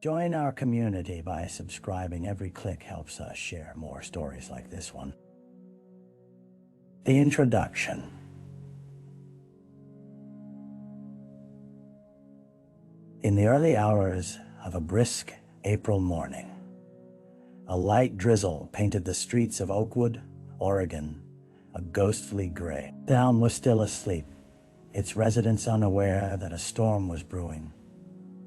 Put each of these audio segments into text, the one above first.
Join our community by subscribing. Every click helps us share more stories like this one. The introduction. In the early hours of a brisk April morning, a light drizzle painted the streets of Oakwood, Oregon, a ghostly gray. The town was still asleep, its residents unaware that a storm was brewing,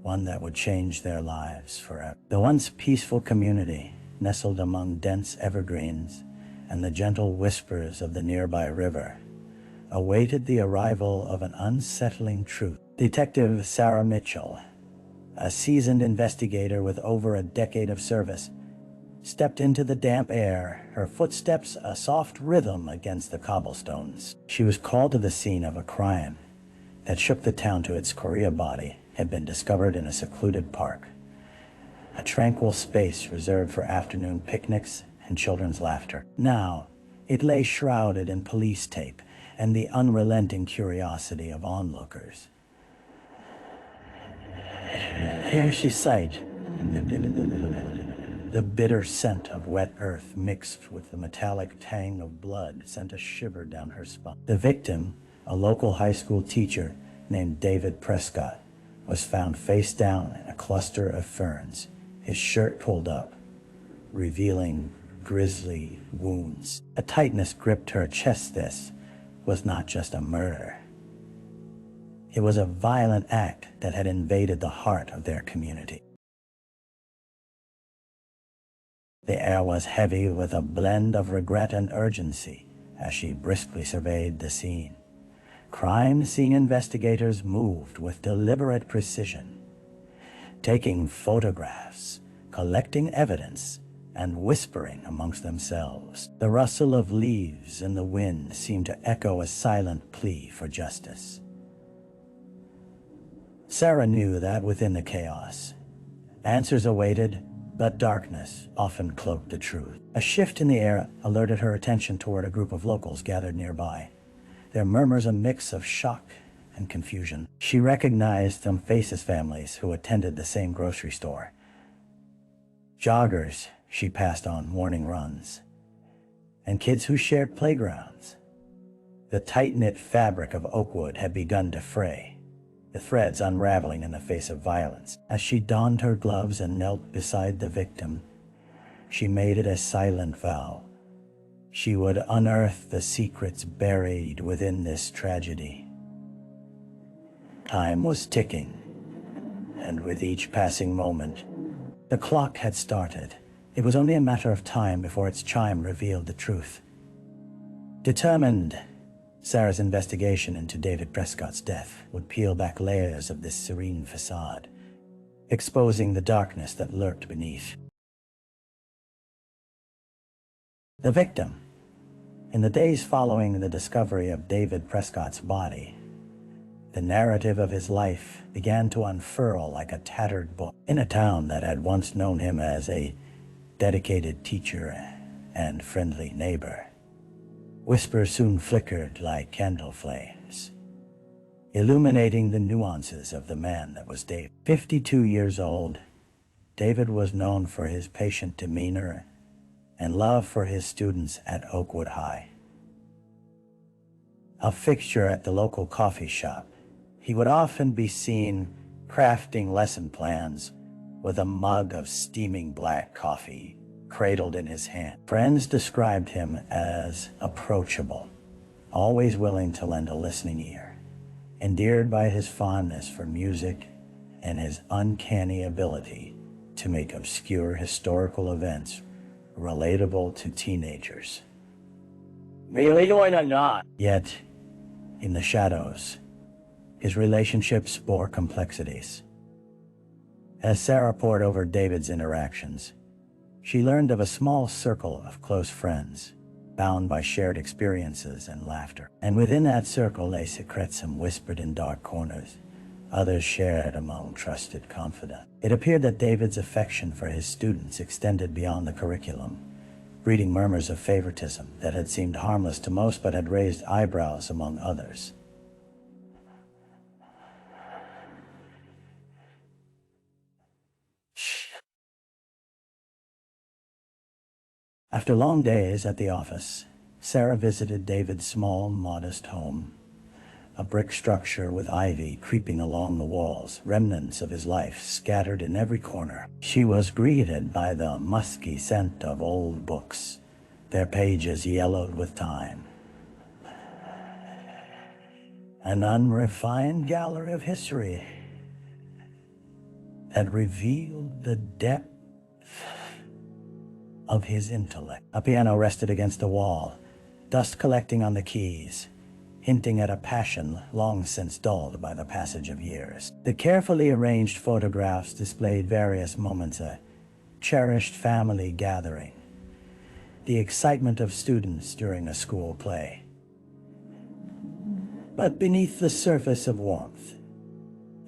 one that would change their lives forever. The once peaceful community, nestled among dense evergreens and the gentle whispers of the nearby river, awaited the arrival of an unsettling truth. Detective Sara Mitchell, a seasoned investigator with over a decade of service, stepped into the damp air, her footsteps a soft rhythm against the cobblestones. She was called to the scene of a crime that shook the town to its core. A body had been discovered in a secluded park, a tranquil space reserved for afternoon picnics and children's laughter. Now, it lay shrouded in police tape and the unrelenting curiosity of onlookers. Here she sighed. The bitter scent of wet earth mixed with the metallic tang of blood sent a shiver down her spine. The victim, a local high school teacher named David Prescott, was found face down in a cluster of ferns, his shirt pulled up, revealing grisly wounds. A tightness gripped her chest. This was not just a murder. It was a violent act that had invaded the heart of their community. The air was heavy with a blend of regret and urgency as she briskly surveyed the scene. Crime scene investigators moved with deliberate precision, taking photographs, collecting evidence, and whispering amongst themselves. The rustle of leaves in the wind seemed to echo a silent plea for justice. Sara knew that within the chaos, answers awaited, but darkness often cloaked the truth. A shift in the air alerted her attention toward a group of locals gathered nearby, their murmurs a mix of shock and confusion. She recognized some faces, families who attended the same grocery store, joggers she passed on morning runs, and kids who shared playgrounds. The tight-knit fabric of Oakwood had begun to fray, the threads unraveling in the face of violence. As she donned her gloves and knelt beside the victim, she made it a silent vow. She would unearth the secrets buried within this tragedy. Time was ticking, and with each passing moment, the clock had started. It was only a matter of time before its chime revealed the truth. Determined, Sara's investigation into David Prescott's death would peel back layers of this serene facade, exposing the darkness that lurked beneath. The victim. In the days following the discovery of David Prescott's body, the narrative of his life began to unfurl like a tattered book. In a town that had once known him as a dedicated teacher and friendly neighbor, whispers soon flickered like candle flames, illuminating the nuances of the man that was David. 52 years old, David was known for his patient demeanor and love for his students at Oakwood High. A fixture at the local coffee shop, he would often be seen crafting lesson plans with a mug of steaming black coffee cradled in his hand. Friends described him as approachable, always willing to lend a listening ear, endeared by his fondness for music and his uncanny ability to make obscure historical events relatable to teenagers. Really going or not? Yet, in the shadows, his relationships bore complexities. As Sara pored over David's interactions, she learned of a small circle of close friends, bound by shared experiences and laughter. And within that circle lay secrets, some whispered in dark corners, others shared among trusted confidants. It appeared that David's affection for his students extended beyond the curriculum, breeding murmurs of favoritism that had seemed harmless to most but had raised eyebrows among others. After long days at the office, Sara visited David's small, modest home, a brick structure with ivy creeping along the walls, remnants of his life scattered in every corner. She was greeted by the musky scent of old books, their pages yellowed with time. An unrefined gallery of history that revealed the depth of his intellect. A piano rested against the wall, dust collecting on the keys, hinting at a passion long since dulled by the passage of years. The carefully arranged photographs displayed various moments: a cherished family gathering, the excitement of students during a school play. But beneath the surface of warmth,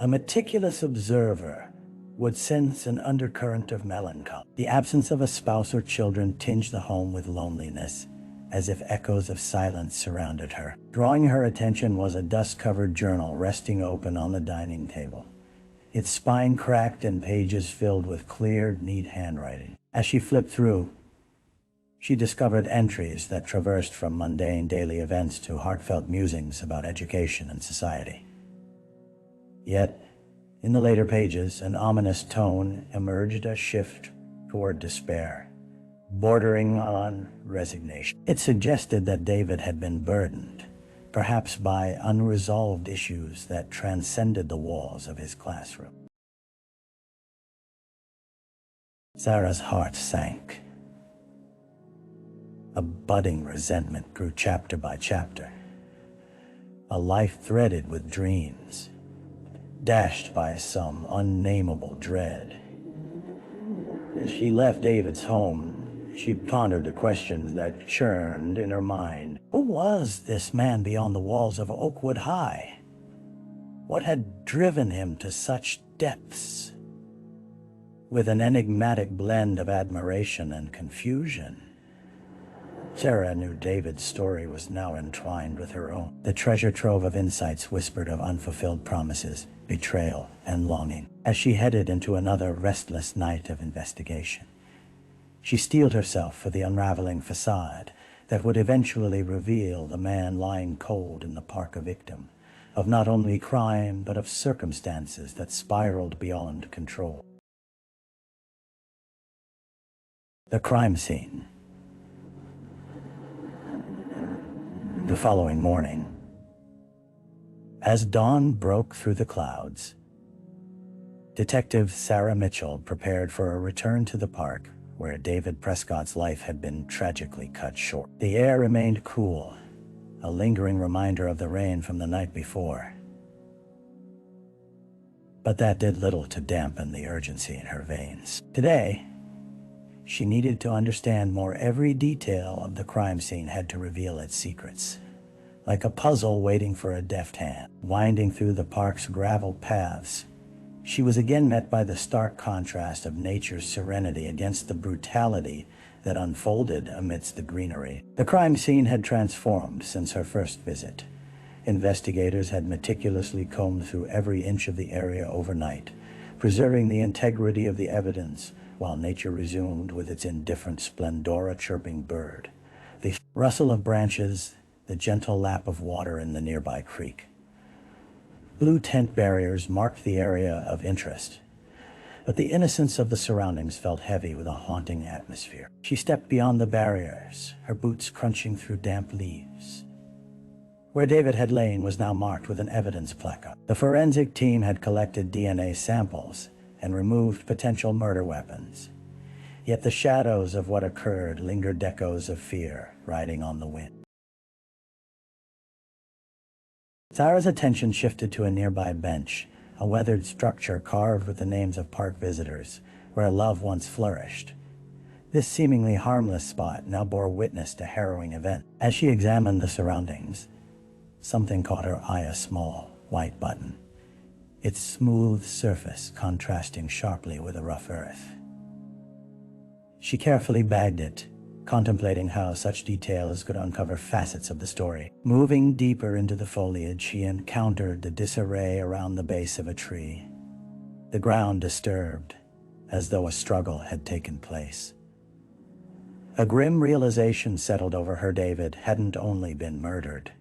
a meticulous observer would sense an undercurrent of melancholy. The absence of a spouse or children tinged the home with loneliness, as if echoes of silence surrounded her. Drawing her attention was a dust-covered journal resting open on the dining table, its spine cracked and pages filled with clear, neat handwriting. As she flipped through, she discovered entries that traversed from mundane daily events to heartfelt musings about education and society. Yet, in the later pages, an ominous tone emerged, a shift toward despair, bordering on resignation. It suggested that David had been burdened, perhaps by unresolved issues that transcended the walls of his classroom. Sara's heart sank. A budding resentment grew chapter by chapter, a life threaded with dreams, dashed by some unnameable dread. As she left David's home, she pondered the questions that churned in her mind. Who was this man beyond the walls of Oakwood High? What had driven him to such depths? With an enigmatic blend of admiration and confusion, Sara knew David's story was now entwined with her own. The treasure trove of insights whispered of unfulfilled promises, betrayal, and longing. As she headed into another restless night of investigation, she steeled herself for the unraveling facade that would eventually reveal the man lying cold in the park, a victim of not only crime, but of circumstances that spiraled beyond control. The crime scene. The following morning, as dawn broke through the clouds, Detective Sara Mitchell prepared for a return to the park where David Prescott's life had been tragically cut short. The air remained cool, a lingering reminder of the rain from the night before. But that did little to dampen the urgency in her veins. Today, she needed to understand more. Every detail of the crime scene had to reveal its secrets, like a puzzle waiting for a deft hand. Winding through the park's gravel paths, she was again met by the stark contrast of nature's serenity against the brutality that unfolded amidst the greenery. The crime scene had transformed since her first visit. Investigators had meticulously combed through every inch of the area overnight, preserving the integrity of the evidence, while nature resumed with its indifferent splendor, a chirping bird, the rustle of branches, the gentle lap of water in the nearby creek. Blue tent barriers marked the area of interest, but the innocence of the surroundings felt heavy with a haunting atmosphere. She stepped beyond the barriers, her boots crunching through damp leaves. Where David had lain was now marked with an evidence placard. The forensic team had collected DNA samples and removed potential murder weapons. Yet the shadows of what occurred lingered, echoes of fear riding on the wind. Sara's attention shifted to a nearby bench, a weathered structure carved with the names of park visitors, where love once flourished. This seemingly harmless spot now bore witness to harrowing events. As she examined the surroundings, something caught her eye: a small, white button, its smooth surface contrasting sharply with the rough earth. She carefully bagged it, contemplating how such details could uncover facets of the story. Moving deeper into the foliage, she encountered the disarray around the base of a tree, the ground disturbed, as though a struggle had taken place. A grim realization settled over her. David hadn't only been murdered.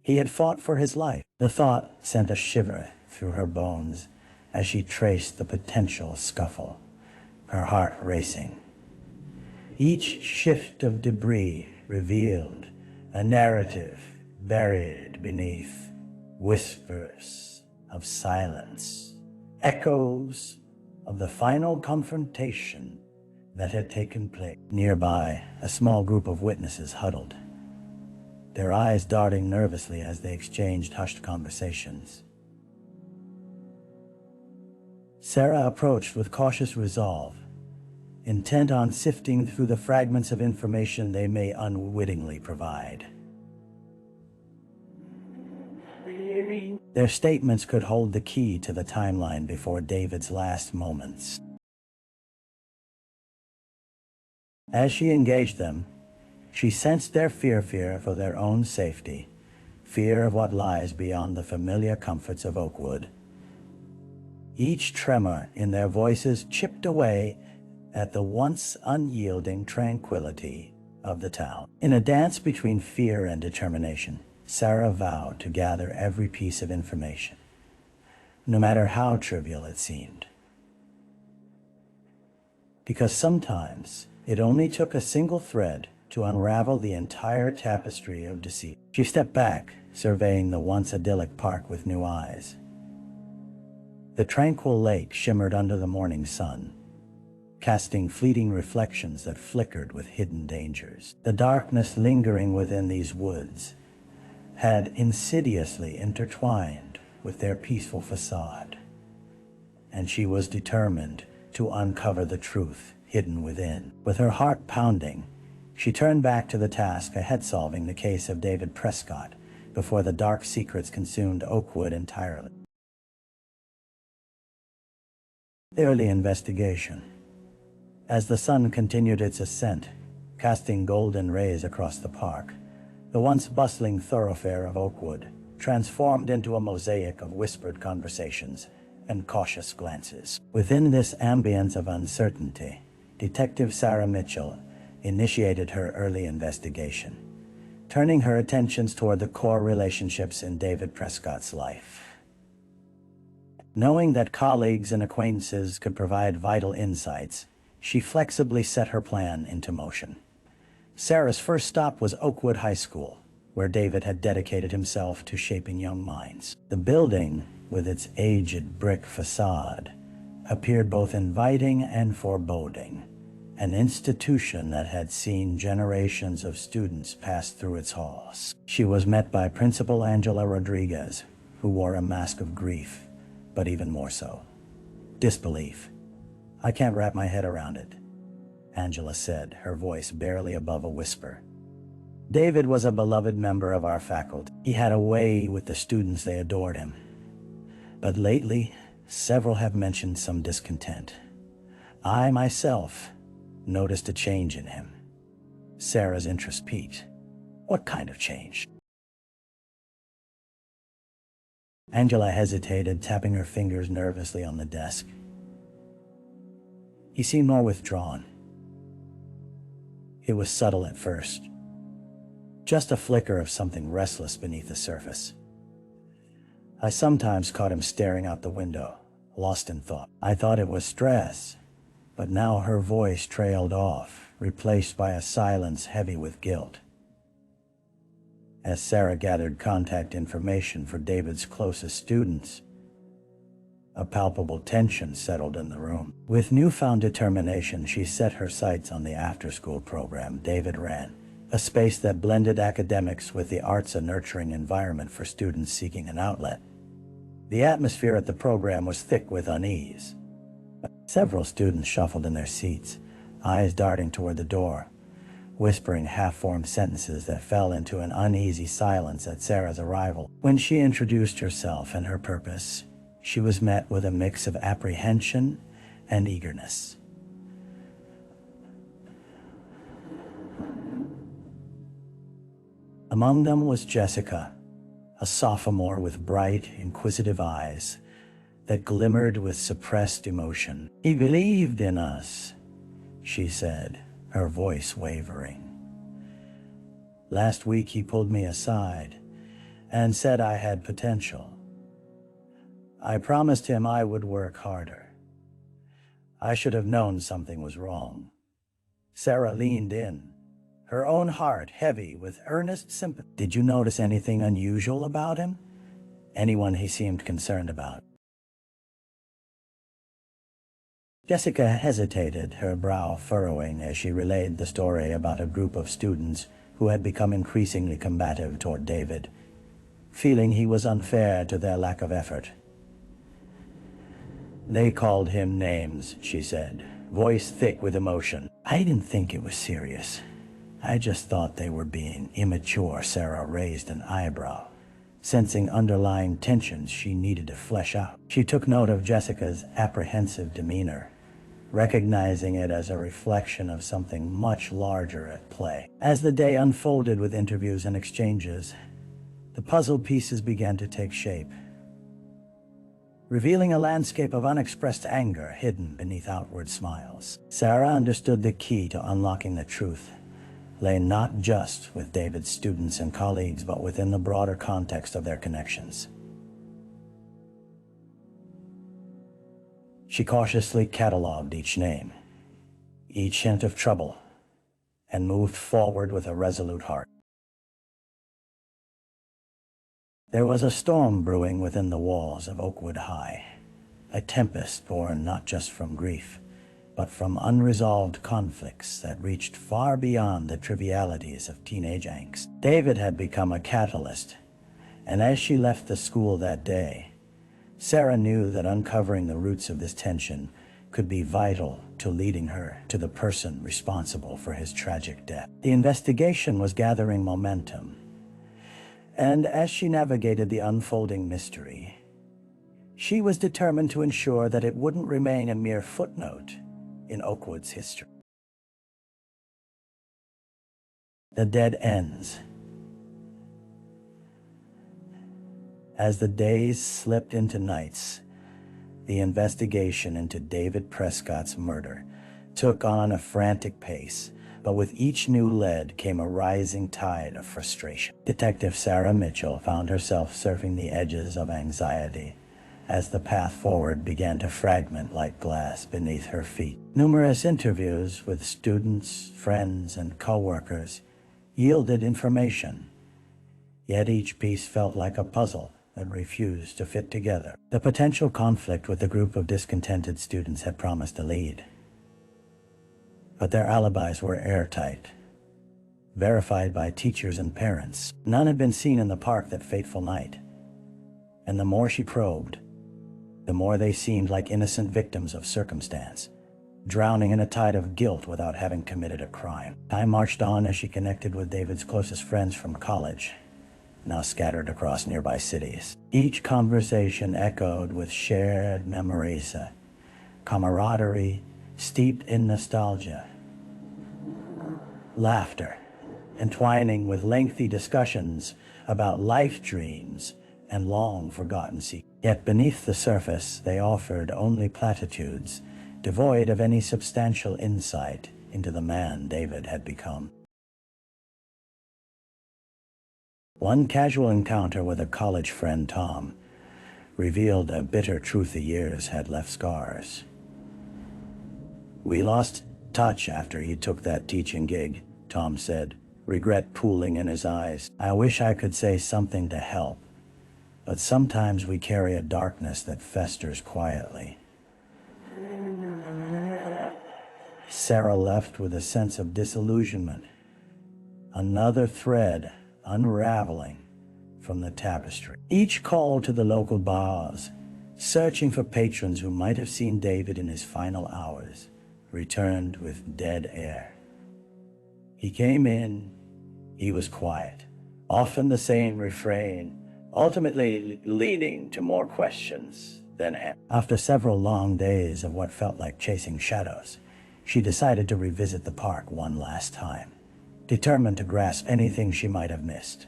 He had fought for his life. The thought sent a shiver through her bones as she traced the potential scuffle, her heart racing. Each shift of debris revealed a narrative buried beneath whispers of silence, echoes of the final confrontation that had taken place. Nearby, a small group of witnesses huddled, their eyes darting nervously as they exchanged hushed conversations. Sara approached with cautious resolve, intent on sifting through the fragments of information they may unwittingly provide. Their statements could hold the key to the timeline before David's last moments. As she engaged them, she sensed their fear for their own safety, fear of what lies beyond the familiar comforts of Oakwood. Each tremor in their voices chipped away at the once unyielding tranquility of the town. In a dance between fear and determination, Sara vowed to gather every piece of information, no matter how trivial it seemed. Because sometimes it only took a single thread to unravel the entire tapestry of deceit. She stepped back, surveying the once idyllic park with new eyes. The tranquil lake shimmered under the morning sun, casting fleeting reflections that flickered with hidden dangers. The darkness lingering within these woods had insidiously intertwined with their peaceful facade, and she was determined to uncover the truth hidden within. With her heart pounding, she turned back to the task ahead, solving the case of David Prescott before the dark secrets consumed Oakwood entirely. The early investigation. As the sun continued its ascent, casting golden rays across the park, the once bustling thoroughfare of Oakwood transformed into a mosaic of whispered conversations and cautious glances. Within this ambience of uncertainty, Detective Sara Mitchell initiated her early investigation, turning her attentions toward the core relationships in David Prescott's life. Knowing that colleagues and acquaintances could provide vital insights, she flexibly set her plan into motion. Sara's first stop was Oakwood High School, where David had dedicated himself to shaping young minds. The building, with its aged brick facade, appeared both inviting and foreboding, an institution that had seen generations of students pass through its halls. She was met by Principal Angela Rodriguez, who wore a mask of grief, but even more so, disbelief. "I can't wrap my head around it," Angela said, her voice barely above a whisper. "David was a beloved member of our faculty. He had a way with the students, they adored him. But lately, several have mentioned some discontent. I myself noticed a change in him." Sara's interest peaked. "What kind of change?" Angela hesitated, tapping her fingers nervously on the desk. "He seemed more withdrawn. It was subtle at first, just a flicker of something restless beneath the surface. I sometimes caught him staring out the window, lost in thought. I thought it was stress, but now." Her voice trailed off, replaced by a silence heavy with guilt. As Sara gathered contact information for David's closest students, a palpable tension settled in the room. With newfound determination, she set her sights on the after-school program David ran, a space that blended academics with the arts, a nurturing environment for students seeking an outlet. The atmosphere at the program was thick with unease. Several students shuffled in their seats, eyes darting toward the door, whispering half-formed sentences that fell into an uneasy silence at Sara's arrival. When she introduced herself and her purpose, she was met with a mix of apprehension and eagerness. Among them was Jessica, a sophomore with bright, inquisitive eyes that glimmered with suppressed emotion. "He believed in us," she said, her voice wavering. Last week he pulled me aside and said I had potential. I promised him I would work harder. I should have known something was wrong. Sara leaned in, her own heart heavy with earnest sympathy. Did you notice anything unusual about him? Anyone he seemed concerned about? Jessica hesitated, her brow furrowing as she relayed the story about a group of students who had become increasingly combative toward David, feeling he was unfair to their lack of effort. They called him names, she said, voice thick with emotion. I didn't think it was serious. I just thought they were being immature. Sara raised an eyebrow, sensing underlying tensions she needed to flesh out. She took note of Jessica's apprehensive demeanor, recognizing it as a reflection of something much larger at play. As the day unfolded with interviews and exchanges, the puzzle pieces began to take shape, revealing a landscape of unexpressed anger hidden beneath outward smiles. Sara understood the key to unlocking the truth lay not just with David's students and colleagues, but within the broader context of their connections. She cautiously cataloged each name, each hint of trouble, and moved forward with a resolute heart. There was a storm brewing within the walls of Oakwood High, a tempest born not just from grief, but from unresolved conflicts that reached far beyond the trivialities of teenage angst. David had become a catalyst, and as she left the school that day, Sara knew that uncovering the roots of this tension could be vital to leading her to the person responsible for his tragic death. The investigation was gathering momentum, and as she navigated the unfolding mystery, she was determined to ensure that it wouldn't remain a mere footnote in Oakwood's history. The dead ends. As the days slipped into nights, the investigation into David Prescott's murder took on a frantic pace, but with each new lead came a rising tide of frustration. Detective Sara Mitchell found herself surfing the edges of anxiety as the path forward began to fragment like glass beneath her feet. Numerous interviews with students, friends, and co-workers yielded information, yet each piece felt like a puzzle that refused to fit together. The potential conflict with the group of discontented students had promised a lead, but their alibis were airtight, verified by teachers and parents. None had been seen in the park that fateful night, and the more she probed, the more they seemed like innocent victims of circumstance, drowning in a tide of guilt without having committed a crime. Time marched on as she connected with David's closest friends from college, now scattered across nearby cities. Each conversation echoed with shared memories, a camaraderie steeped in nostalgia, laughter, entwining with lengthy discussions about life dreams and long-forgotten secrets. Yet beneath the surface, they offered only platitudes, devoid of any substantial insight into the man David had become. One casual encounter with a college friend, Tom, revealed a bitter truth. The years had left scars. "We lost touch after he took that teaching gig," Tom said, regret pooling in his eyes. "I wish I could say something to help, but sometimes we carry a darkness that festers quietly." Sara left with a sense of disillusionment, another thread unraveling from the tapestry. Each call to the local bars, searching for patrons who might have seen David in his final hours, returned with dead air. He came in, he was quiet, often the same refrain, ultimately leading to more questions than answers. After several long days of what felt like chasing shadows, she decided to revisit the park one last time, determined to grasp anything she might have missed.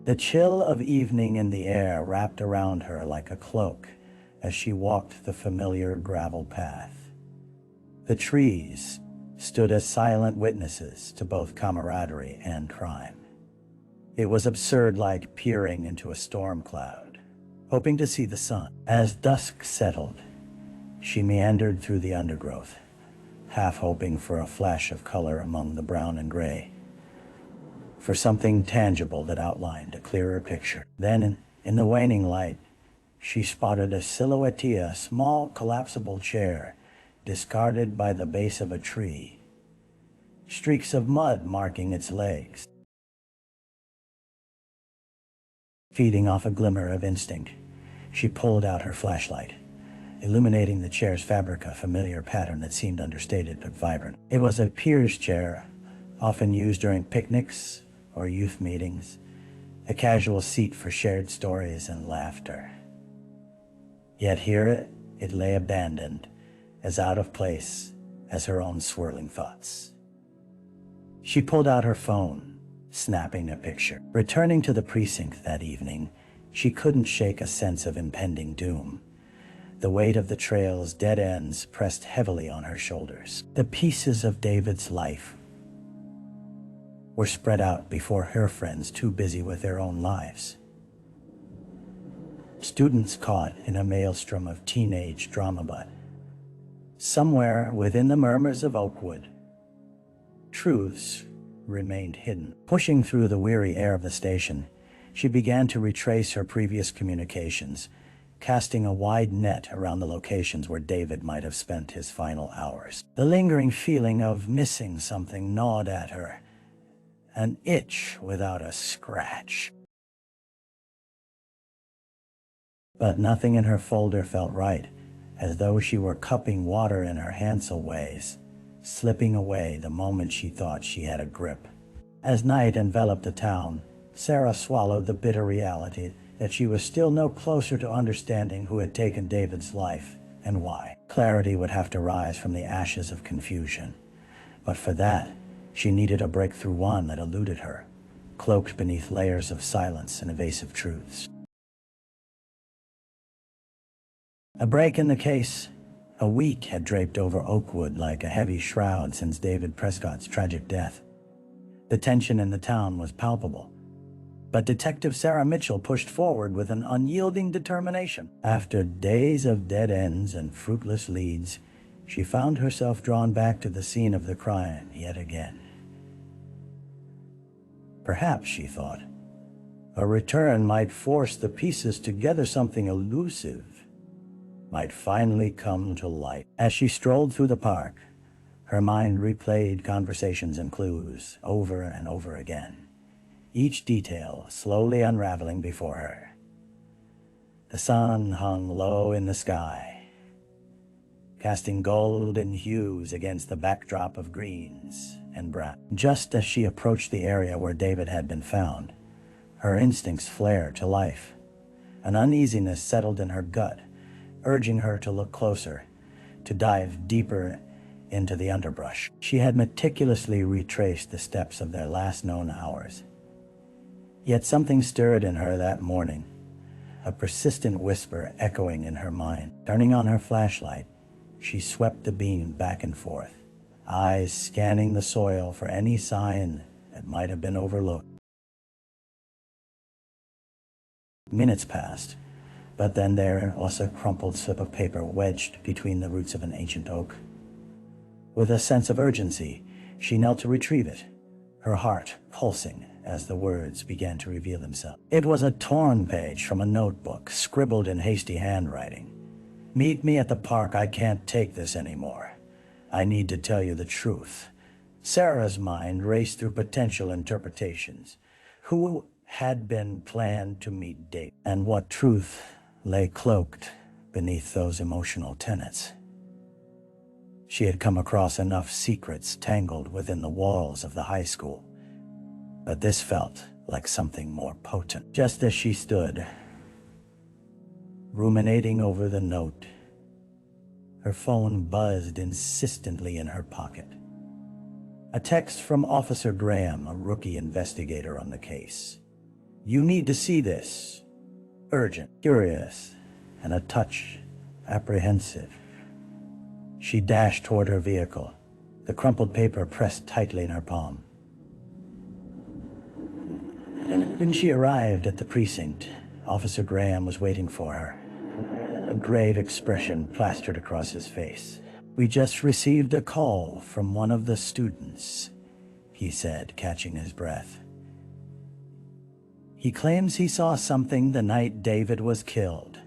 The chill of evening in the air wrapped around her like a cloak as she walked the familiar gravel path. The trees, stood as silent witnesses to both camaraderie and crime. It was absurd, like peering into a storm cloud, hoping to see the sun. As dusk settled, she meandered through the undergrowth, half hoping for a flash of color among the brown and gray, for something tangible that outlined a clearer picture. Then, in the waning light, she spotted a silhouette, small collapsible chair, discarded by the base of a tree, streaks of mud marking its legs. Feeding off a glimmer of instinct, she pulled out her flashlight, illuminating the chair's fabric, a familiar pattern that seemed understated but vibrant. It was a peer's chair, often used during picnics or youth meetings, a casual seat for shared stories and laughter. Yet here it lay abandoned, as out of place as her own swirling thoughts. She pulled out her phone, snapping a picture. Returning to the precinct that evening, she couldn't shake a sense of impending doom. The weight of the trail's dead ends pressed heavily on her shoulders. The pieces of David's life were spread out before her friends, too busy with their own lives. Students caught in a maelstrom of teenage drama, but somewhere within the murmurs of Oakwood, truths remained hidden. Pushing through the weary air of the station, she began to retrace her previous communications, casting a wide net around the locations where David might have spent his final hours. The lingering feeling of missing something gnawed at her, an itch without a scratch. But nothing in her folder felt right, as though she were cupping water in her handsel ways, slipping away the moment she thought she had a grip. As night enveloped the town, Sara swallowed the bitter reality that she was still no closer to understanding who had taken David's life and why. Clarity would have to rise from the ashes of confusion. But for that, she needed a breakthrough, one that eluded her, cloaked beneath layers of silence and evasive truths. A break in the case. A week had draped over Oakwood like a heavy shroud since David Prescott's tragic death. The tension in the town was palpable, but Detective Sara Mitchell pushed forward with an unyielding determination. After days of dead ends and fruitless leads, she found herself drawn back to the scene of the crime yet again. Perhaps, she thought, a return might force the pieces together, something elusive might finally come to light. As she strolled through the park, her mind replayed conversations and clues over and over again, each detail slowly unraveling before her. The sun hung low in the sky, casting golden hues against the backdrop of greens and brown. Just as she approached the area where David had been found, her instincts flared to life. An uneasiness settled in her gut, urging her to look closer, to dive deeper into the underbrush. She had meticulously retraced the steps of their last known hours. Yet something stirred in her that morning, a persistent whisper echoing in her mind. Turning on her flashlight, she swept the beam back and forth, eyes scanning the soil for any sign that might have been overlooked. Minutes passed, but then there was a crumpled slip of paper wedged between the roots of an ancient oak. With a sense of urgency, she knelt to retrieve it, her heart pulsing as the words began to reveal themselves. It was a torn page from a notebook, scribbled in hasty handwriting. "Meet me at the park. I can't take this anymore. I need to tell you the truth." Sara's mind raced through potential interpretations. Who had been planned to meet David, and what truth lay cloaked beneath those emotional tenets? She had come across enough secrets tangled within the walls of the high school, but this felt like something more potent. Just as she stood, ruminating over the note, her phone buzzed insistently in her pocket. A text from Officer Graham, a rookie investigator on the case. "You need to see this. Urgent." Curious and a touch apprehensive, she dashed toward her vehicle, the crumpled paper pressed tightly in her palm. When she arrived at the precinct, Officer Graham was waiting for her, a grave expression plastered across his face. "We just received a call from one of the students," he said, catching his breath. "He claims he saw something the night David was killed.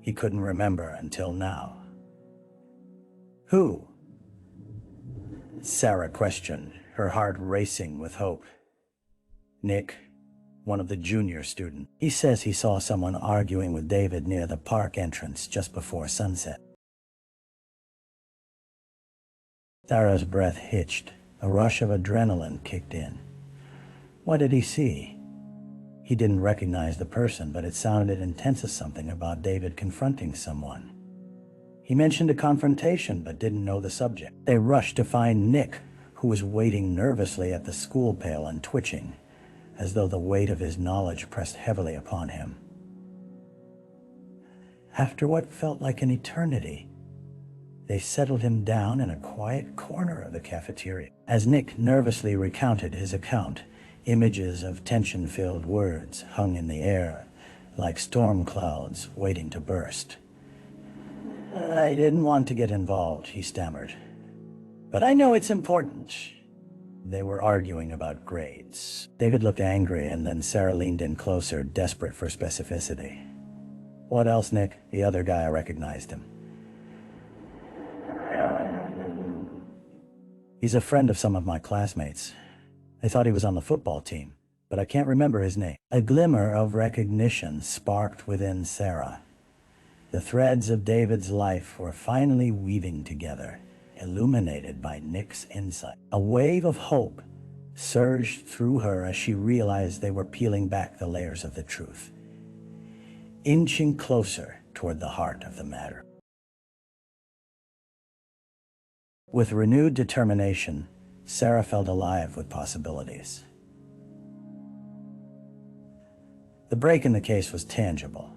He couldn't remember until now." "Who?" Sara questioned, her heart racing with hope. "Nick, one of the junior students. He says he saw someone arguing with David near the park entrance just before sunset." Sara's breath hitched. A rush of adrenaline kicked in. What did he see? He didn't recognize the person, but it sounded intense as something about David confronting someone. He mentioned a confrontation, but didn't know the subject. They rushed to find Nick, who was waiting nervously at the school pail and twitching, as though the weight of his knowledge pressed heavily upon him. After what felt like an eternity, they settled him down in a quiet corner of the cafeteria. As Nick nervously recounted his account, images of tension-filled words hung in the air, like storm clouds waiting to burst. "I didn't want to get involved," he stammered. "But I know it's important." They were arguing about grades. David looked angry, and then Sara leaned in closer, desperate for specificity. "What else, Nick?" The other guy recognized him. "He's a friend of some of my classmates. I thought he was on the football team, but I can't remember his name." A glimmer of recognition sparked within Sara. The threads of David's life were finally weaving together, illuminated by Nick's insight. A wave of hope surged through her as she realized they were peeling back the layers of the truth, inching closer toward the heart of the matter. With renewed determination, Sara felt alive with possibilities. The break in the case was tangible.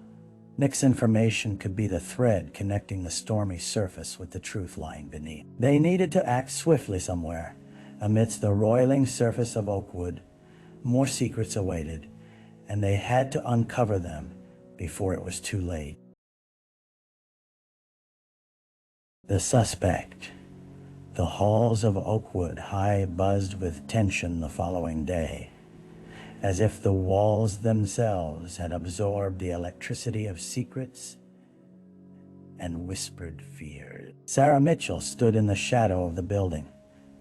Nick's information could be the thread connecting the stormy surface with the truth lying beneath. They needed to act swiftly somewhere. Amidst the roiling surface of Oakwood, more secrets awaited, and they had to uncover them before it was too late. The suspect. The halls of Oakwood high buzzed with tension the following day, as if the walls themselves had absorbed the electricity of secrets and whispered fears. Sara Mitchell stood in the shadow of the building,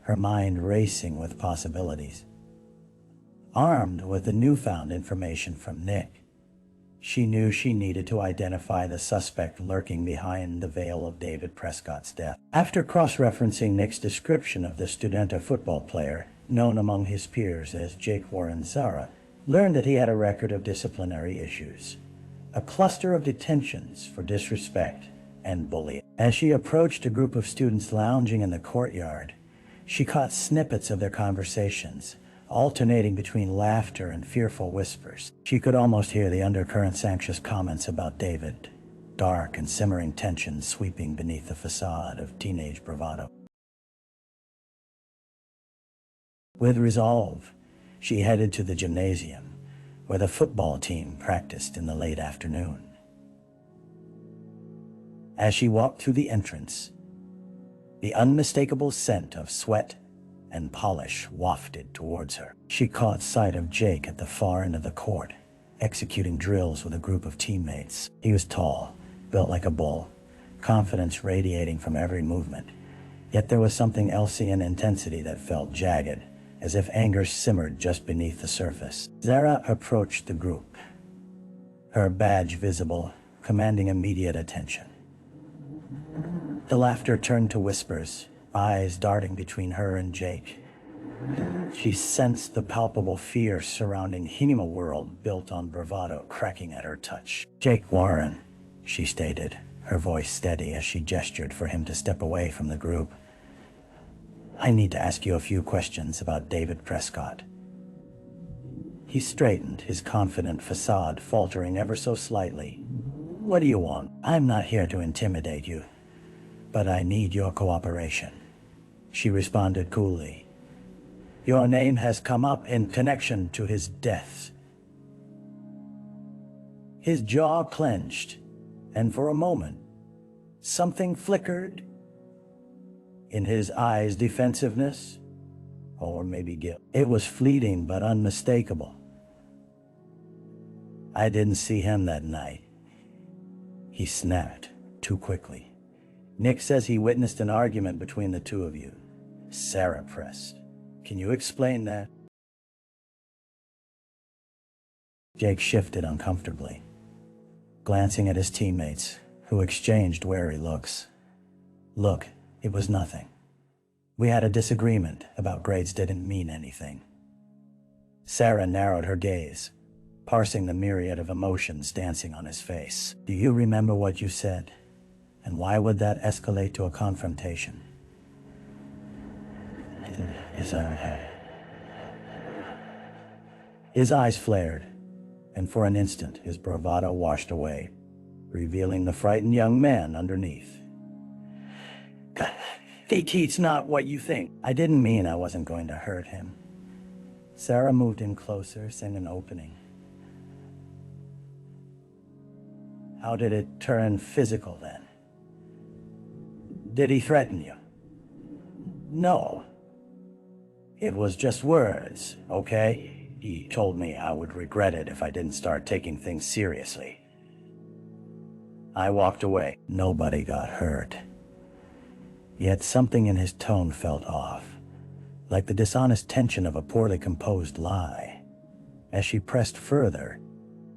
her mind racing with possibilities. Armed with the newfound information from Nick, she knew she needed to identify the suspect lurking behind the veil of David Prescott's death. After cross-referencing Nick's description of the Studenta football player, known among his peers as Jake Warren, Sara learned that he had a record of disciplinary issues, a cluster of detentions for disrespect and bullying. As she approached a group of students lounging in the courtyard, she caught snippets of their conversations, alternating between laughter and fearful whispers. She could almost hear the undercurrents, anxious comments about David, dark and simmering tensions sweeping beneath the facade of teenage bravado. With resolve, she headed to the gymnasium, where the football team practiced in the late afternoon. As she walked through the entrance, the unmistakable scent of sweat and polish wafted towards her. She caught sight of Jake at the far end of the court, executing drills with a group of teammates. He was tall, built like a bull, confidence radiating from every movement. Yet there was something else in intensity that felt jagged, as if anger simmered just beneath the surface. Sara approached the group, her badge visible, commanding immediate attention. The laughter turned to whispers, eyes darting between her and Jake. She sensed the palpable fear surrounding him, a world built on bravado cracking at her touch. "Jake Warren," she stated, her voice steady as she gestured for him to step away from the group. "I need to ask you a few questions about David Prescott." He straightened, his confident facade faltering ever so slightly. "What do you want?" "I'm not here to intimidate you, but I need your cooperation." She responded coolly. Your name has come up in connection to his death. His jaw clenched, and for a moment, something flickered in his eyes, defensiveness, or maybe guilt. It was fleeting but unmistakable. I didn't see him that night. He snapped too quickly. Nick says he witnessed an argument between the two of you. Sara pressed. Can you explain that? Jake shifted uncomfortably, glancing at his teammates, who exchanged wary looks. Look, it was nothing. We had a disagreement about grades didn't mean anything. Sara narrowed her gaze, parsing the myriad of emotions dancing on his face. Do you remember what you said? And why would that escalate to a confrontation? His eyes flared, and for an instant his bravado washed away, revealing the frightened young man underneath. It's not what you think. I didn't mean I wasn't going to hurt him. Sara moved in closer, seeing an opening. How did it turn physical then? Did he threaten you? No. It was just words, okay? He told me I would regret it if I didn't start taking things seriously. I walked away. Nobody got hurt. Yet something in his tone felt off, like the dishonest tension of a poorly composed lie. As she pressed further,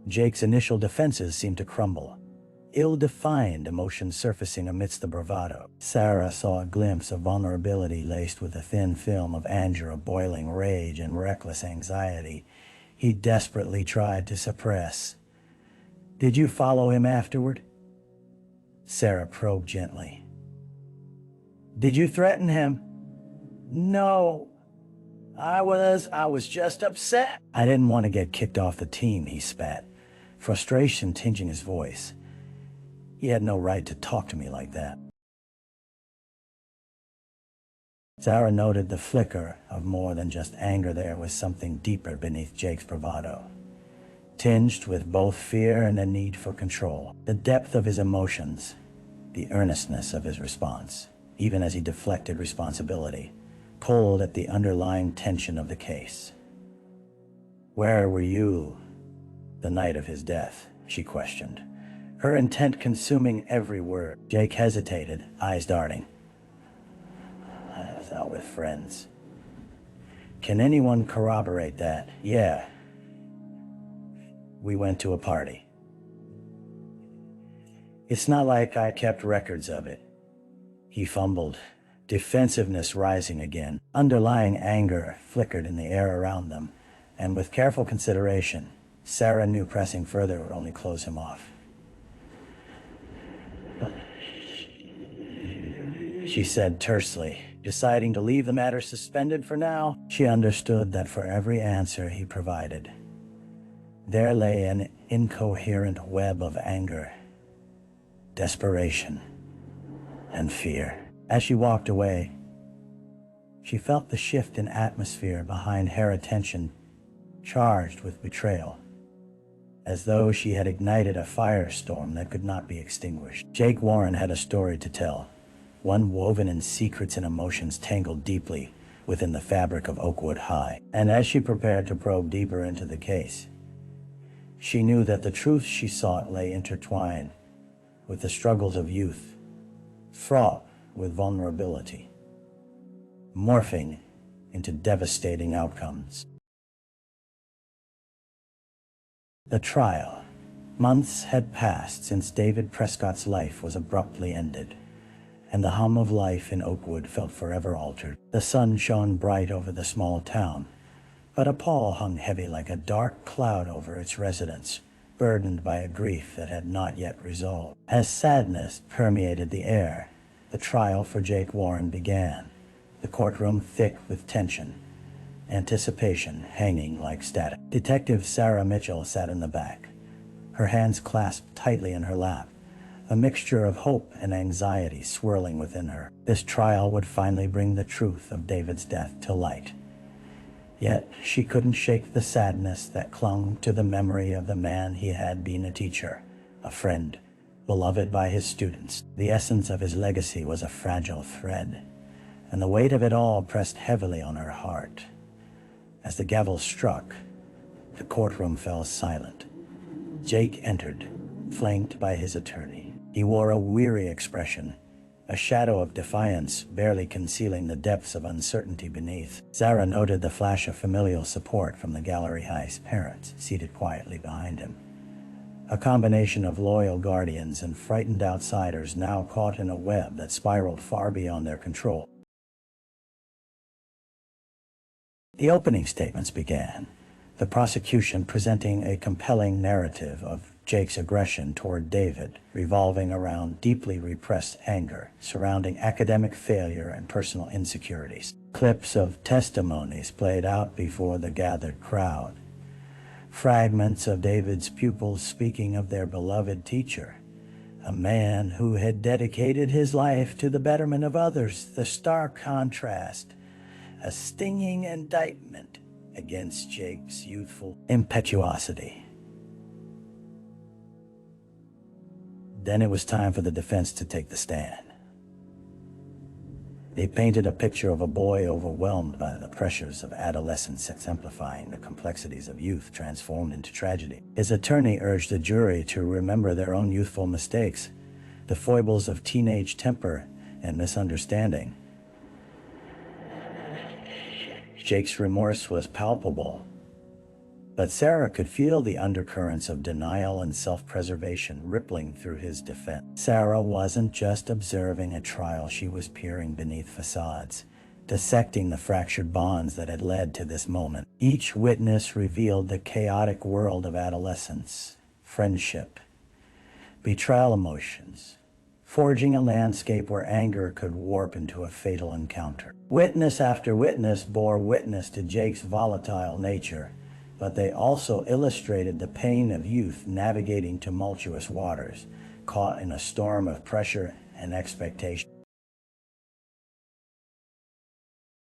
Jake's initial defenses seemed to crumble, ill-defined emotions surfacing amidst the bravado. Sara saw a glimpse of vulnerability laced with a thin film of anger, of boiling rage and reckless anxiety he desperately tried to suppress. Did you follow him afterward? Sara probed gently. Did you threaten him? No. I was just upset. I didn't want to get kicked off the team, he spat, frustration tinging his voice. He had no right to talk to me like that. Sara noted the flicker of more than just anger. There was something deeper beneath Jake's bravado, tinged with both fear and a need for control. The depth of his emotions, the earnestness of his response, even as he deflected responsibility, pulled at the underlying tension of the case. Where were you the night of his death? She questioned, her intent consuming every word. Jake hesitated, eyes darting. I was out with friends. Can anyone corroborate that? Yeah. We went to a party. It's not like I kept records of it. He fumbled, defensiveness rising again. Underlying anger flickered in the air around them, and with careful consideration, Sara knew pressing further would only close him off. She said tersely, deciding to leave the matter suspended for now. She understood that for every answer he provided, there lay an incoherent web of anger, desperation, and fear. As she walked away, she felt the shift in atmosphere behind her attention, charged with betrayal, as though she had ignited a firestorm that could not be extinguished. Jake Warren had a story to tell, one woven in secrets and emotions tangled deeply within the fabric of Oakwood High. And as she prepared to probe deeper into the case, she knew that the truth she sought lay intertwined with the struggles of youth, fraught with vulnerability, morphing into devastating outcomes. The trial. Months had passed since David Prescott's life was abruptly ended, and the hum of life in Oakwood felt forever altered. The sun shone bright over the small town, but a pall hung heavy like a dark cloud over its residents, burdened by a grief that had not yet resolved. As sadness permeated the air, the trial for Jake Warren began, the courtroom thick with tension, anticipation hanging like static. Detective Sara Mitchell sat in the back, her hands clasped tightly in her lap, a mixture of hope and anxiety swirling within her. This trial would finally bring the truth of David's death to light. Yet she couldn't shake the sadness that clung to the memory of the man he had been: a teacher, a friend, beloved by his students. The essence of his legacy was a fragile thread, and the weight of it all pressed heavily on her heart. As the gavel struck, the courtroom fell silent. Jake entered, flanked by his attorney. He wore a weary expression, a shadow of defiance barely concealing the depths of uncertainty beneath. Sara noted the flash of familial support from the gallery high's parents, seated quietly behind him. A combination of loyal guardians and frightened outsiders now caught in a web that spiraled far beyond their control. The opening statements began, the prosecution presenting a compelling narrative of Jake's aggression toward David, revolving around deeply repressed anger surrounding academic failure and personal insecurities. Clips of testimonies played out before the gathered crowd. Fragments of David's pupils speaking of their beloved teacher, a man who had dedicated his life to the betterment of others. The stark contrast, a stinging indictment against Jake's youthful impetuosity. Then it was time for the defense to take the stand. They painted a picture of a boy overwhelmed by the pressures of adolescence, exemplifying the complexities of youth transformed into tragedy. His attorney urged the jury to remember their own youthful mistakes, the foibles of teenage temper and misunderstanding. Jake's remorse was palpable, but Sara could feel the undercurrents of denial and self-preservation rippling through his defense. Sara wasn't just observing a trial, she was peering beneath facades, dissecting the fractured bonds that had led to this moment. Each witness revealed the chaotic world of adolescence, friendship, betrayal, emotions, forging a landscape where anger could warp into a fatal encounter. Witness after witness bore witness to Jake's volatile nature, but they also illustrated the pain of youth navigating tumultuous waters, caught in a storm of pressure and expectation.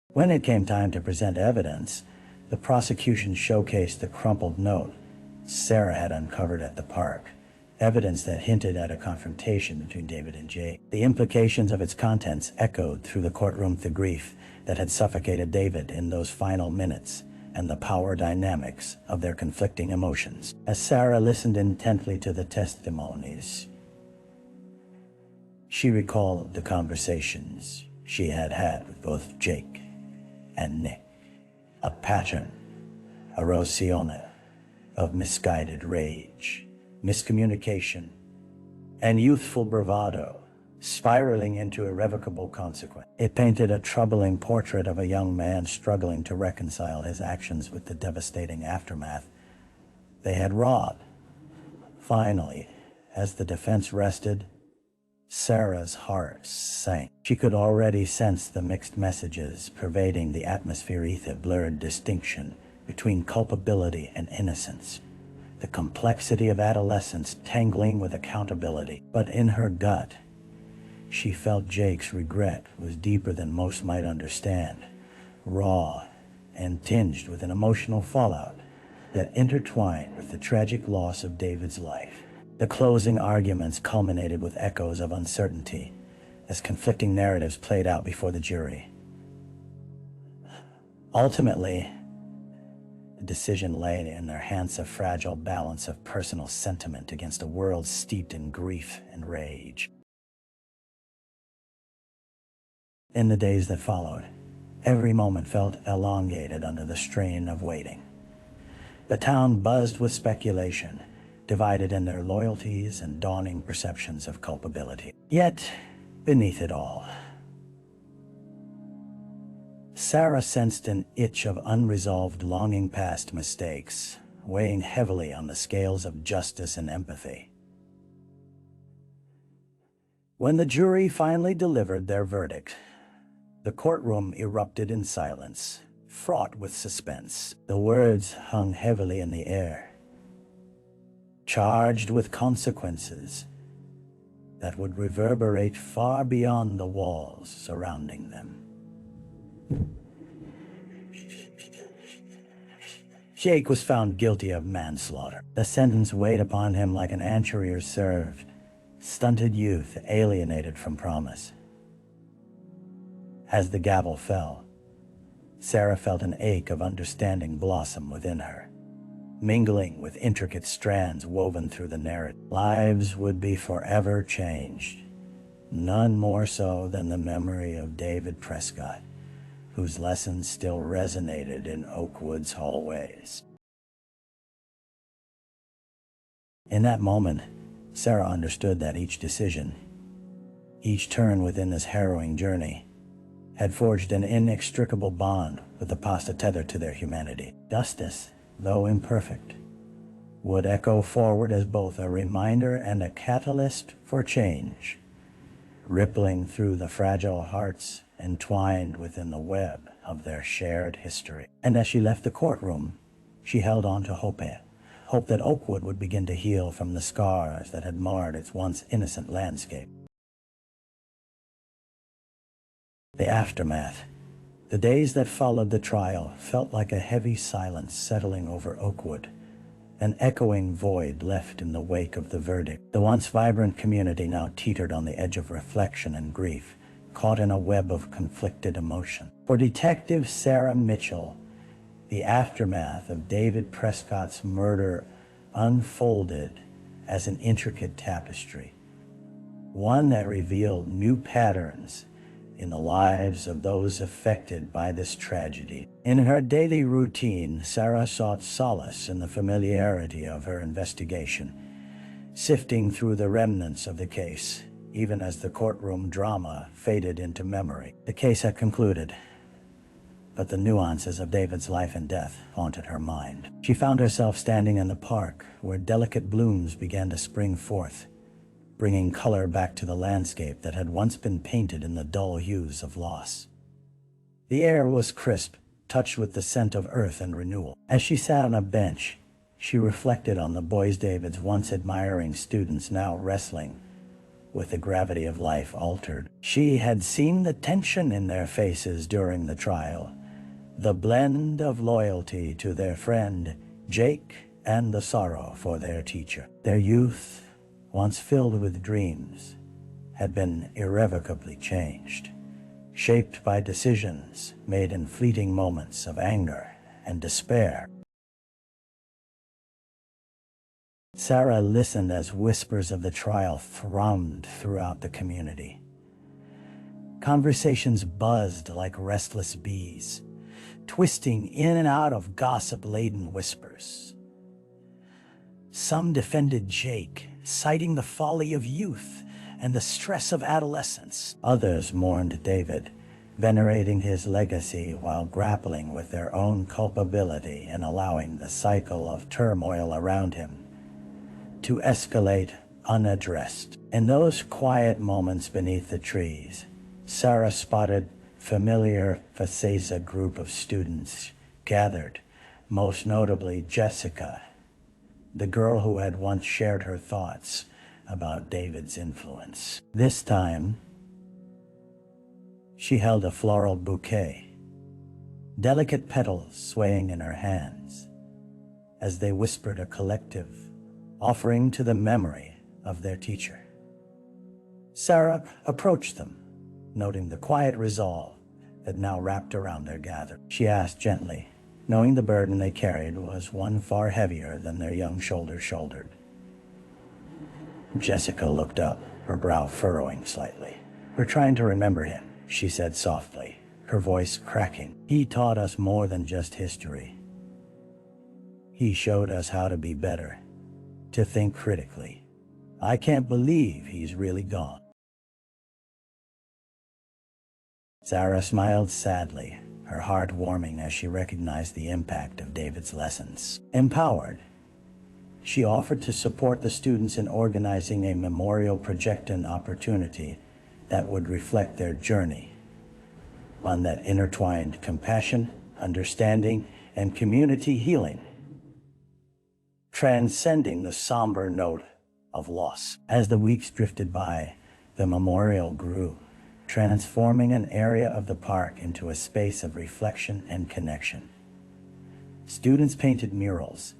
When it came time to present evidence, the prosecution showcased the crumpled note Sara had uncovered at the park, evidence that hinted at a confrontation between David and Jake. The implications of its contents echoed through the courtroom, the grief that had suffocated David in those final minutes, and the power dynamics of their conflicting emotions. As Sara listened intently to the testimonies, she recalled the conversations she had had with both Jake and Nick. A pattern, a erosione of misguided rage, miscommunication, and youthful bravado, spiraling into irrevocable consequence. It painted a troubling portrait of a young man struggling to reconcile his actions with the devastating aftermath they had wrought. Finally, as the defense rested, Sara's heart sank. She could already sense the mixed messages pervading the atmosphere, the blurred distinction between culpability and innocence, the complexity of adolescence tangling with accountability. But in her gut, she felt Jake's regret was deeper than most might understand, raw and tinged with an emotional fallout that intertwined with the tragic loss of David's life. The closing arguments culminated with echoes of uncertainty as conflicting narratives played out before the jury. Ultimately, the decision lay in their hands, a fragile balance of personal sentiment against a world steeped in grief and rage. In the days that followed, every moment felt elongated under the strain of waiting. The town buzzed with speculation, divided in their loyalties and dawning perceptions of culpability. Yet, beneath it all, Sara sensed an itch of unresolved longing past mistakes, weighing heavily on the scales of justice and empathy. When the jury finally delivered their verdict, the courtroom erupted in silence, fraught with suspense. The words hung heavily in the air, charged with consequences that would reverberate far beyond the walls surrounding them. Jake was found guilty of manslaughter. The sentence weighed upon him like an anterior-served, stunted youth alienated from promise. As the gavel fell, Sara felt an ache of understanding blossom within her, mingling with intricate strands woven through the narrative. Lives would be forever changed, none more so than the memory of David Prescott, whose lessons still resonated in Oakwood's hallways. In that moment, Sara understood that each decision, each turn within this harrowing journey, had forged an inextricable bond with the past tethered to their humanity. Justice, though imperfect, would echo forward as both a reminder and a catalyst for change, rippling through the fragile hearts entwined within the web of their shared history. And as she left the courtroom, she held on to hope that Oakwood would begin to heal from the scars that had marred its once innocent landscape. The aftermath, the days that followed the trial, felt like a heavy silence settling over Oakwood, an echoing void left in the wake of the verdict. The once vibrant community now teetered on the edge of reflection and grief, caught in a web of conflicted emotion. For Detective Sara Mitchell, the aftermath of David Prescott's murder unfolded as an intricate tapestry, one that revealed new patterns in the lives of those affected by this tragedy. In her daily routine, Sara sought solace in the familiarity of her investigation, sifting through the remnants of the case, even as the courtroom drama faded into memory. The case had concluded, but the nuances of David's life and death haunted her mind. She found herself standing in the park where delicate blooms began to spring forth, bringing color back to the landscape that had once been painted in the dull hues of loss. The air was crisp, touched with the scent of earth and renewal. As she sat on a bench, she reflected on the boys David's once admiring students now wrestling with the gravity of life altered. She had seen the tension in their faces during the trial, the blend of loyalty to their friend, Jake, and the sorrow for their teacher. Their youth, once filled with dreams, had been irrevocably changed, shaped by decisions made in fleeting moments of anger and despair. Sara listened as whispers of the trial thrummed throughout the community. Conversations buzzed like restless bees, twisting in and out of gossip-laden whispers. Some defended Jake, citing the folly of youth and the stress of adolescence. Others mourned David, venerating his legacy while grappling with their own culpability and allowing the cycle of turmoil around him to escalate unaddressed. In those quiet moments beneath the trees, Sara spotted familiar faces, a group of students gathered, most notably Jessica, the girl who had once shared her thoughts about David's influence. This time, she held a floral bouquet, delicate petals swaying in her hands, as they whispered a collective offering to the memory of their teacher. Sara approached them, noting the quiet resolve that now wrapped around their gathering. She asked gently, knowing the burden they carried was one far heavier than their young shoulders shouldered. Jessica looked up, her brow furrowing slightly. "We're trying to remember him," she said softly, her voice cracking. "He taught us more than just history. He showed us how to be better, to think critically. I can't believe he's really gone." Sara smiled sadly, her heart warming as she recognized the impact of David's lessons. Empowered, she offered to support the students in organizing a memorial projecting opportunity that would reflect their journey, one that intertwined compassion, understanding, and community healing, transcending the somber note of loss. As the weeks drifted by, the memorial grew, transforming an area of the park into a space of reflection and connection. Students painted murals,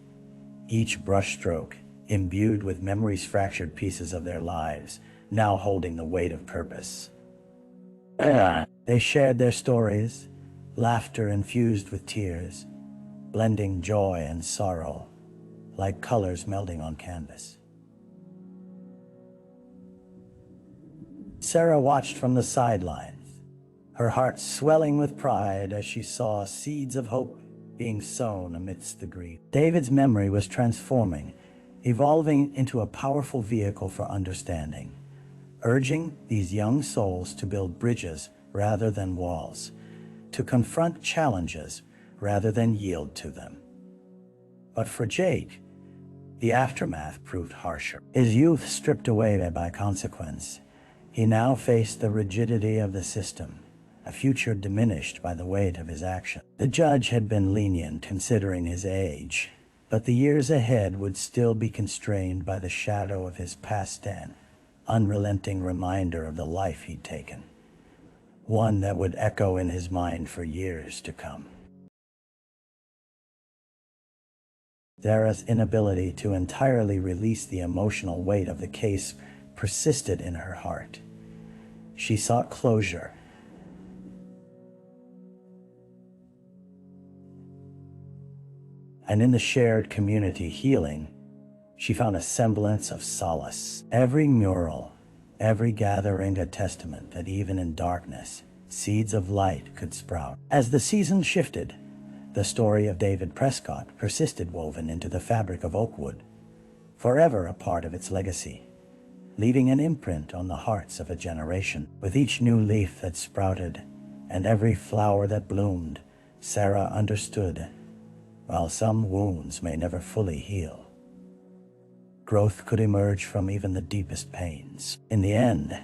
each brushstroke imbued with memories, fractured pieces of their lives, now holding the weight of purpose. They shared their stories, laughter infused with tears, blending joy and sorrow like colors melding on canvas. Sara watched from the sidelines, her heart swelling with pride as she saw seeds of hope being sown amidst the grief. David's memory was transforming, evolving into a powerful vehicle for understanding, urging these young souls to build bridges rather than walls, to confront challenges rather than yield to them. But for Jake, the aftermath proved harsher. His youth stripped away by consequence, he now faced the rigidity of the system, a future diminished by the weight of his action. The judge had been lenient considering his age, but the years ahead would still be constrained by the shadow of his past, an unrelenting reminder of the life he'd taken, one that would echo in his mind for years to come. Sara's inability to entirely release the emotional weight of the case persisted in her heart. She sought closure, and in the shared community healing, she found a semblance of solace. Every mural, every gathering, a testament that even in darkness, seeds of light could sprout. As the season shifted, the story of David Prescott persisted, woven into the fabric of Oakwood, forever a part of its legacy, leaving an imprint on the hearts of a generation. With each new leaf that sprouted and every flower that bloomed, Sara understood, while some wounds may never fully heal, growth could emerge from even the deepest pains. In the end,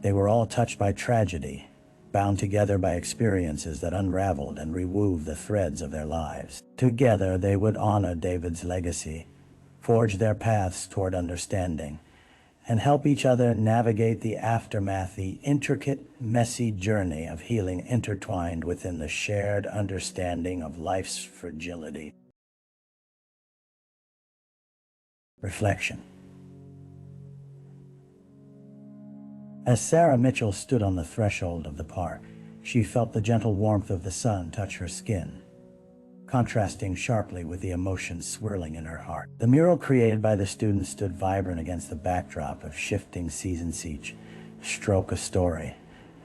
they were all touched by tragedy, bound together by experiences that unraveled and rewove the threads of their lives. Together, they would honor David's legacy, forge their paths toward understanding, and help each other navigate the aftermath, the intricate, messy journey of healing intertwined within the shared understanding of life's fragility. Reflection. As Sara Mitchell stood on the threshold of the park, she felt the gentle warmth of the sun touch her skin, contrasting sharply with the emotions swirling in her heart. The mural created by the students stood vibrant against the backdrop of shifting seasons, each stroke a story,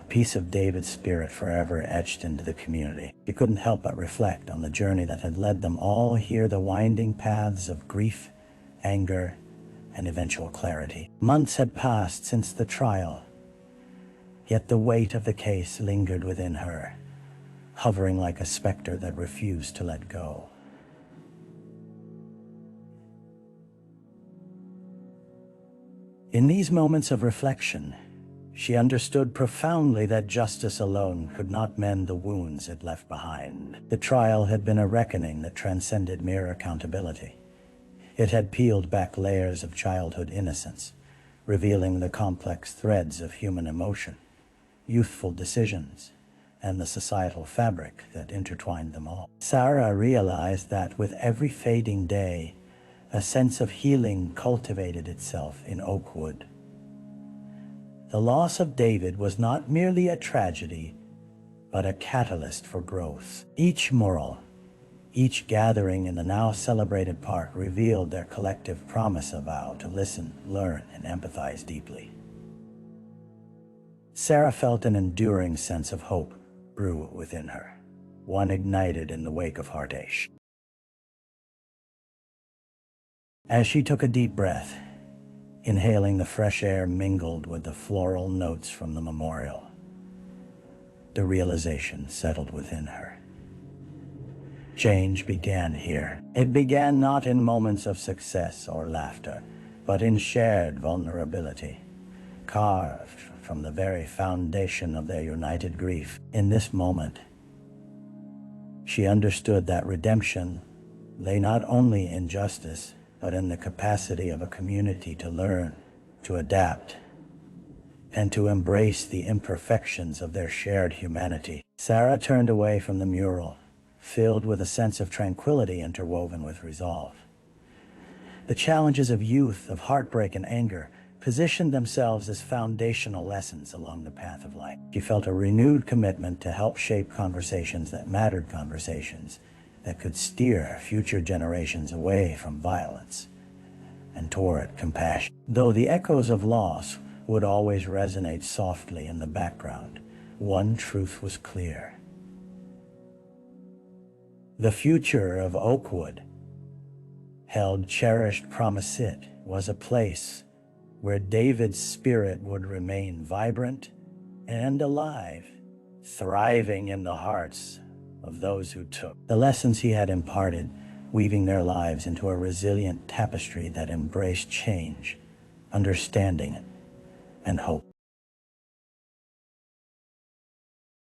a piece of David's spirit forever etched into the community. She couldn't help but reflect on the journey that had led them all here, the winding paths of grief, anger, and eventual clarity. Months had passed since the trial, yet the weight of the case lingered within her, hovering like a specter that refused to let go. In these moments of reflection, she understood profoundly that justice alone could not mend the wounds it left behind. The trial had been a reckoning that transcended mere accountability. It had peeled back layers of childhood innocence, revealing the complex threads of human emotion, youthful decisions, and the societal fabric that intertwined them all. Sara realized that with every fading day, a sense of healing cultivated itself in Oakwood. The loss of David was not merely a tragedy, but a catalyst for growth. Each mural, each gathering in the now celebrated park revealed their collective promise, a vow to listen, learn, and empathize deeply. Sara felt an enduring sense of hope brew within her, one ignited in the wake of heartache. As she took a deep breath, inhaling the fresh air mingled with the floral notes from the memorial, the realization settled within her. Change began here. It began not in moments of success or laughter, but in shared vulnerability, carved from the very foundation of their united grief. In this moment, she understood that redemption lay not only in justice, but in the capacity of a community to learn, to adapt, and to embrace the imperfections of their shared humanity. Sara turned away from the mural, filled with a sense of tranquility interwoven with resolve. The challenges of youth, of heartbreak and anger, positioned themselves as foundational lessons along the path of life. She felt a renewed commitment to help shape conversations that mattered, conversations that could steer future generations away from violence and toward compassion. Though the echoes of loss would always resonate softly in the background, one truth was clear. The future of Oakwood held cherished promise. It was a place where David's spirit would remain vibrant and alive, thriving in the hearts of those who took the lessons he had imparted, weaving their lives into a resilient tapestry that embraced change, understanding, and hope.